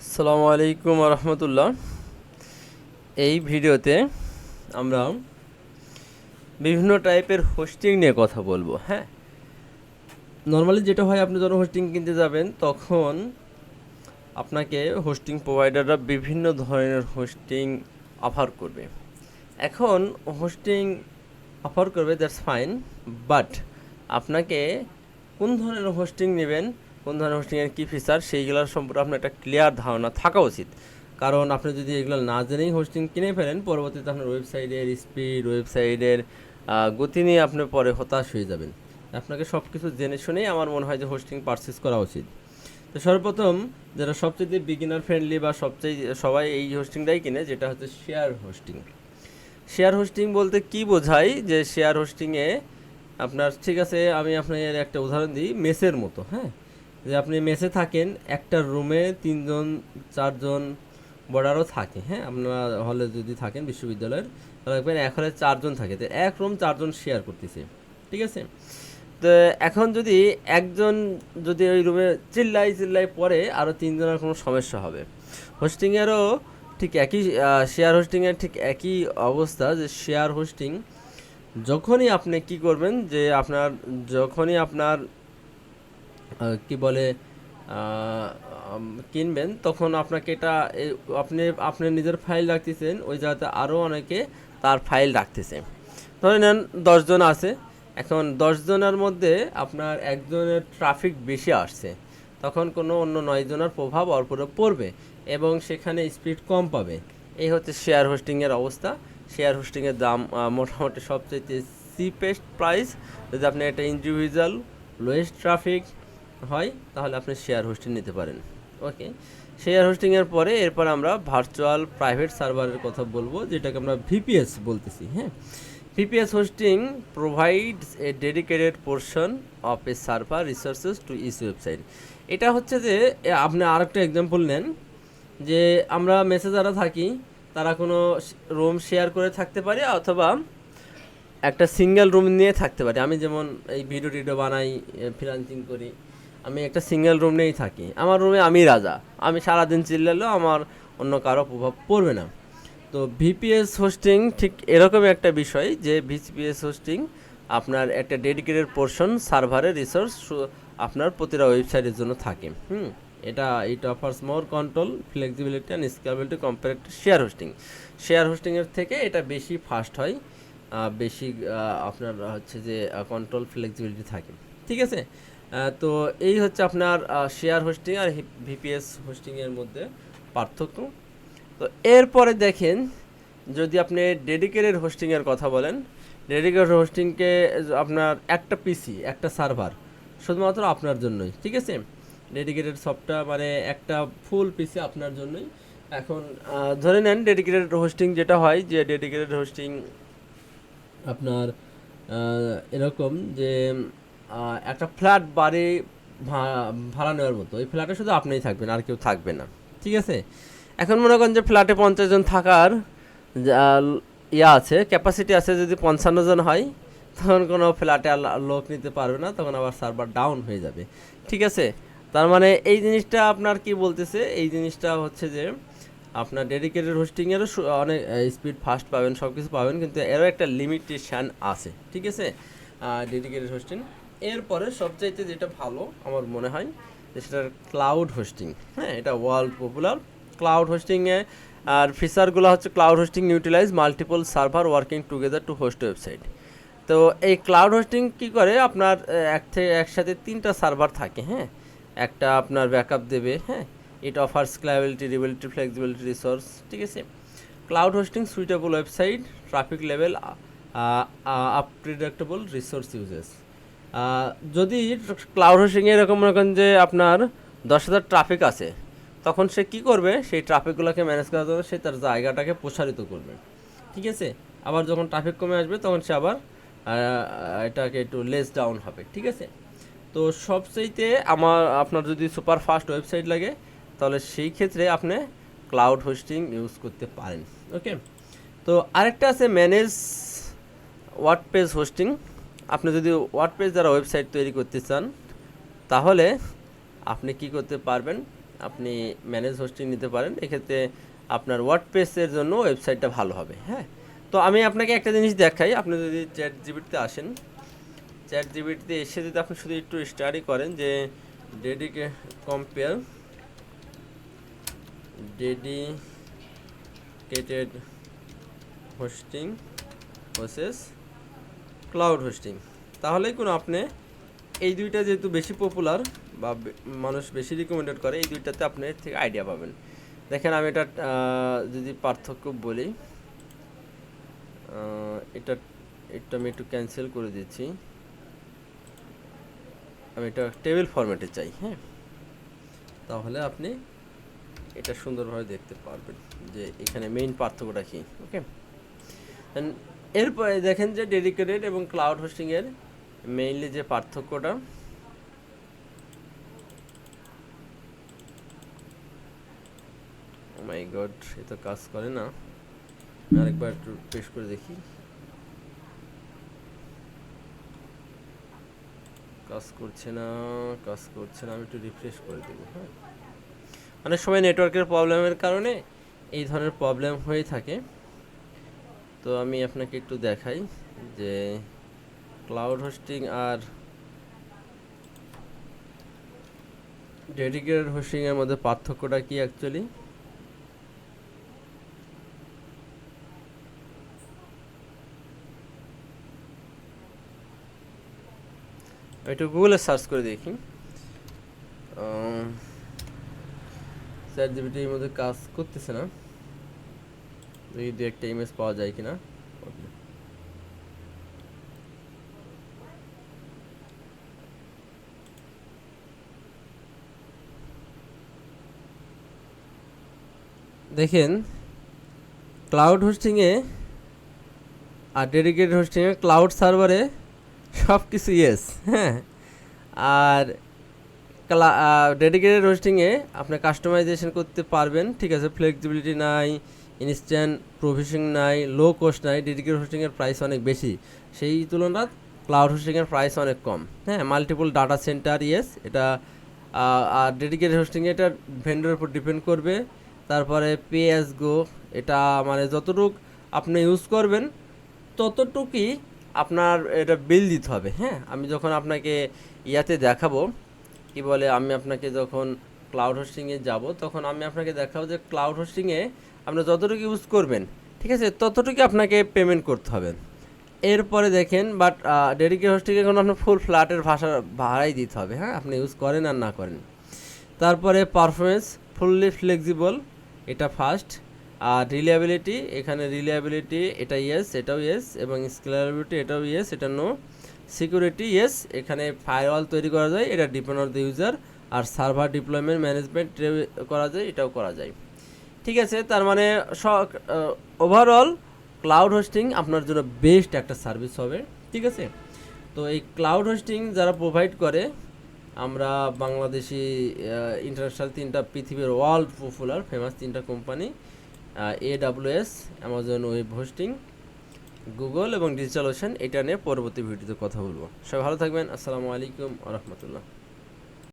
আসসালামু আলাইকুম রহমতুল্লাহ। এই ভিডিওতে আমরা বিভিন্ন টাইপের হোস্টিং নিয়ে কথা বলবো। হ্যাঁ, নর্মালি যেটা হয়, আপনি যখন হোস্টিং কিনতে যাবেন তখন আপনাকে হোস্টিং প্রোভাইডাররা বিভিন্ন ধরনের হোস্টিং অফার করবে। এখন হোস্টিং অফার করবে, দ্যাটস ফাইন, বাট আপনাকে কোন ধরনের হোস্টিং নেবেন, কোন ধরনের হোস্টিংয়ের কী ফিচার, সেইগুলোর সম্পর্কে আপনার একটা ক্লিয়ার ধারণা থাকা উচিত। কারণ আপনি যদি এগুলো না জেনেই হোস্টিং কিনে ফেলেন, পরবর্তীতে আপনার ওয়েবসাইটের স্পিড, ওয়েবসাইটের গতি নিয়ে আপনি পরে হতাশ হয়ে যাবেন। আপনাকে সব কিছু জেনে শুনেই আমার মনে হয় যে হোস্টিং পারচেস করা উচিত। তো সর্বপ্রথম, যেটা সবচেয়ে বিগিনার ফ্রেন্ডলি বা সবচেয়ে সবাই এই হোস্টিংটাই কিনে, যেটা হচ্ছে শেয়ার হোস্টিং। শেয়ার হোস্টিং বলতে কি বোঝায়, যে শেয়ার হোস্টিংয়ে আপনার, ঠিক আছে আমি আপনার একটা উদাহরণ দিই, মেসের মতো। হ্যাঁ, যে আপনি মেসে থাকেন, একটা রুমে 3জন 4জন বর্ডারও থাকে। হ্যাঁ, আপনার হলে যদি থাকেন বিশ্ববিদ্যালয়ের, তাহলে দেখবেন এক হলে 4জন থাকে, তো এক রুম 4জন শেয়ার করতেছে। ঠিক আছে, তো এখন যদি একজন যদি ওই রুমে চিল্লাই পরে আরও 3জনের কোনো সমস্যা হবে। হোস্টিংয়েরও ঠিক একই, শেয়ার হোস্টিংয়ের ঠিক একই অবস্থা, যে শেয়ার হোস্টিং যখনই আপনি কি করবেন, যে যখনই আপনার কি বলে কিনবেন, তখন আপনাকে এটা আপনি নিজের ফাইল রাখতেছেন, ওই জায়গাতে আরও অনেকে তার ফাইল রাখতেছে। ধরে নেন 10জন আছে, এখন 10জনের মধ্যে আপনার একজনের ট্রাফিক বেশি আসছে, তখন কোনো অন্য 9জনের প্রভাব ওর উপরে পড়বে এবং সেখানে স্পিড কম পাবে। এই হচ্ছে শেয়ার হোস্টিংয়ের অবস্থা। শেয়ার হোস্টিংয়ের দাম মোটামুটি সবচেয়ে চিপেস্ট প্রাইস। যদি আপনি একটা ইন্ডিভিজুয়াল লোয়েস্ট ট্রাফিক হয়, তাহলে আপনি শেয়ার হোস্টিং নিতে পারেন। ওকে, শেয়ার হোস্টিংয়ের পরে এরপর আমরা ভার্চুয়াল প্রাইভেট সার্ভারের কথা বলবো, যেটাকে আমরা ভিপিএস বলতেছি। হ্যাঁ, VPS hosting provides a dedicated portion of a server resources to each website. এটা হচ্ছে যে আপনি আরেকটা এক্সাম্পল নেন, যে আমরা মেসে যারা থাকি তারা কোনো রুম শেয়ার করে থাকতে পারি, অথবা একটা সিঙ্গেল রুম নিয়ে থাকতে পারি। আমি যেমন এই ভিডিও টিডিও বানাই, ফ্রিল্যান্সিং করি, আমি একটা সিঙ্গেল রুম নিয়েই থাকি। আমার রুমে আমি রাজা, আমি সারাদিন চিল্লালেও আমার অন্য কারো প্রভাব পড়বে না। তো ভিপিএস হোস্টিং ঠিক এরকমই একটা বিষয়, যে ভিপিএস হোস্টিং আপনার একটা ডেডিকেটেড পোর্শন সার্ভারের রিসোর্স আপনার প্রতিটা ওয়েবসাইটের জন্য থাকে। It offers more control, flexibility and scalability compare to share hosting. Share হোস্টিংয়ের থেকে এটা বেশি ফাস্ট হয়, বেশি আপনার হচ্ছে যে কন্ট্রোল ফ্লেক্সিবিলিটি থাকে। ঠিক আছে, তো এই হচ্ছে আপনার শেয়ার হোস্টিং আর ভিপিএস হোস্টিংয়ের মধ্যে পার্থক্য। তো এরপরে দেখেন, যদি আপনি ডেডিকেটেড হোস্টিংয়ের কথা বলেন, ডেডিকেটেড হোস্টিংকে আপনার একটা পিসি, একটা সার্ভার শুধুমাত্র আপনার জন্যই। ঠিক আছে, ডেডিকেটেড সফটওয়্যার মানে একটা ফুল পিসি আপনার জন্যই। এখন ধরে নেন ডেডিকেটেড হোস্টিং যেটা হয়, যে ডেডিকেটেড হোস্টিং আপনার এরকম যে একটা ফ্ল্যাট বাড়ি ভাড়া নেওয়ার মতো, ওই ফ্ল্যাটে শুধু আপনিই থাকবেন, আর কেউ থাকবে না। ঠিক আছে, এখন মনে করেন যে ফ্ল্যাটে 50জন থাকার আছে, ক্যাপাসিটি আছে, যদি 55জন হয়, তখন কোনো ফ্ল্যাটে লোক নিতে পারবে না, তখন আবার সার্ভার ডাউন হয়ে যাবে। ঠিক আছে, তার মানে এই জিনিসটা আপনার কি বলতেছে, এই জিনিসটা হচ্ছে যে আপনার ডেডিকেটেড হোস্টিংয়েরও অনেক স্পিড ফাস্ট পাবেন, সব কিছু পাবেন, কিন্তু এরও একটা লিমিটেশান আছে। ঠিক আছে, ডেডিকেটেড হোস্টিং। এরপরে সবচাইতে যেটা ভালো আমার মনে হয়, যে সেটা ক্লাউড হোস্টিং। হ্যাঁ, এটা ওয়ার্ল্ড পপুলার। ক্লাউড হোস্টিংয়ে আর ফিচারগুলো হচ্ছে, cloud hosting utilize multiple server working together to host website. তো এই ক্লাউড হোস্টিং কী করে, আপনার একসাথে 3টা সার্ভার থাকে। হ্যাঁ, একটা আপনার ব্যাকআপ দেবে। হ্যাঁ, ইট অফার স্কেলেবিলিটি, রিবিলিটি, ফ্লেক্সিবিলিটি, রিসোর্স। ঠিক আছে, cloud hosting suitable website, traffic level, unpredictable resource uses. যদি ক্লাউড হোস্টিংয়ে এরকম মনে করেন যে আপনার 10,000 ট্রাফিক আছে, তখন সে কি করবে, সেই ট্রাফিকগুলোকে ম্যানেজ করার জন্য সে তার জায়গাটাকে প্রসারিত করবে। ঠিক আছে, আবার যখন ট্রাফিক কমে আসবে, তখন সে আবার এটাকে একটু লেস ডাউন হবে। ঠিক আছে, তো সবচাইতে আপনার যদি সুপার ফাস্ট ওয়েবসাইট লাগে, তাহলে সেই ক্ষেত্রে আপনি ক্লাউড হোস্টিং ইউজ করতে পারেন। ওকে, তো আরেকটা আছে ম্যানেজ ওয়ার্ডপ্রেস হোস্টিং। আপনি যদি ওয়ার্ডপ্রেস দ্বারা ওয়েবসাইট তৈরি করতে চান, তাহলে আপনি কি করতে পারবেন, আপনি ম্যানেজ হোস্টিং নিতে পারেন। এক্ষেত্রে আপনার ওয়ার্ডপ্রেসের জন্য ওয়েবসাইটটা ভালো হবে। হ্যাঁ, তো আমি আপনাকে একটা জিনিস দেখাই। আপনি যদি চ্যাট জিপিটিতে আসেন, চ্যাট জিপিটিতে এসে যদি আপনি শুধু একটু স্টাডি করেন যে dedicated hosting versus cloud hosting, তাহলেই কোনো আপনি এই দুইটা যেহেতু বেশি পপুলার বা মানুষ বেশি রিকমেন্ডেড করে, এই দুইটাতে আপনি এর থেকে আইডিয়া পাবেন। দেখেন আমি এটা যদি পার্থক্য বলি, এটা আমি একটু ক্যান্সেল করে দিচ্ছি। আমি এটা টেবিল ফরম্যাটে চাই। হ্যাঁ, তাহলে আপনি এটা সুন্দরভাবে দেখতে পারবেন যে এখানে মেইন পার্থক্যটা কী। ওকে, এরপরে দেখেন যে ডেডিকেটেড এবং ক্লাউড হোস্টিংয়ের মেইনলি যে পার্থক্যটা, মাই গড, এ তো কাজ করে না। আরেকবার একটু পেশ করে দেখি। কাজ করছে না। আমি একটু রিফ্রেশ করে দেব। হ্যাঁ, অনেক সময় নেটওয়ার্কের প্রবলেমের কারণে এই ধরনের প্রবলেম হয়ে থাকে। তো আমি আপনাকে একটু দেখাই যে ক্লাউড হোস্টিং আর ডেডিকেটেড হোস্টিংয়ের মধ্যে পার্থক্যটা কি অ্যাকচুয়ালি। একটু গুগলে সার্চ করে দেখি। চ্যাট জিপিটির মধ্যে কাজ করতেছে না, দেখি দু একটা ইমেজ পাওয়া যায় কিনা। দেখেন ক্লাউড হোস্টিংয়ে আর ডেডিকেটেড হোস্টিংয়ে ক্লাউড সার্ভারে সব কিছু ইয়েস। হ্যাঁ, আর ডেডিকেটেড হোস্টিংয়ে আপনি কাস্টমাইজেশন করতে পারবেন, ঠিক আছে, ফ্লেক্সিবিলিটি নাই, ইনস্ট্যান্ট প্রভিশন নাই, লো কস্ট নাই। ডেডিকেটেড হোস্টিংয়ের প্রাইস অনেক বেশি, সেই তুলনায় ক্লাউড হোস্টিংয়ের প্রাইস অনেক কম। হ্যাঁ, মাল্টিপল ডাটা সেন্টার ইয়েস, এটা আর ডেডিকেটেড হোস্টিংয়ে এটা ভেন্ডরের উপর ডিপেন্ড করবে। তারপরে পে অ্যাজ গো, এটা মানে যতটুক আপনি ইউজ করবেন ততটুকুই আপনার এটা বিল দিতে হবে। হ্যাঁ, আমি যখন আপনাকে ইয়াতে দেখাবো, কি বলে, আমি আপনাকে যখন ক্লাউড হোস্টিংয়ে যাব তখন আমি আপনাকে দেখাবো যে ক্লাউড হোস্টিংয়ে আপনি যতটুকু ইউজ করবেন, ঠিক আছে, ততটুকু আপনাকে পেমেন্ট করতে হবে। এরপরে দেখেন বাট ডেডিকেটেড হোস্টিংয়ে কোনো আপনার ফুল ফ্ল্যাটের ভাড়াই দিতে হবে। হ্যাঁ, আপনি ইউজ করেন আর না করেন। তারপরে পারফরমেন্স ফুললি ফ্লেক্সিবল, এটা ফার্স্ট। আর রিলায়েবিলিটি, এখানে রিলায়েবিলিটি এটা ইয়েস, এটাও ইয়েস, এবং স্কেলেবিলিটি এটাও ইয়েস, এটা নো। সিকিউরিটি ইয়েস, এখানে ফায়ারওয়াল তৈরি করা যায়, এটা ডিপেন্ড অন দ্য ইউজার। আর সার্ভার ডিপ্লয়মেন্ট ম্যানেজমেন্ট করা যায়, এটাও করা যায়। ঠিক আছে, তার মানে ওভারঅল ক্লাউড হোস্টিং আপনার জন্য বেস্ট একটা সার্ভিস হবে। ঠিক আছে, তো এই ক্লাউড হোস্টিং যারা প্রোভাইড করে, আমরা বাংলাদেশি ইন্টারন্যাশনাল তিনটা পৃথিবীর ওয়ার্ল্ড পপুলার ফেমাস তিনটা company, AWS, Amazon web hosting, Google এবং ডিজিটাল ওশান, এটা নিয়ে পরবর্তী ভিডিওতে কথা বলবো। সবাই ভালো থাকবেন। আসসালামু আলাইকুম ওয়া রাহমাতুল্লাহ।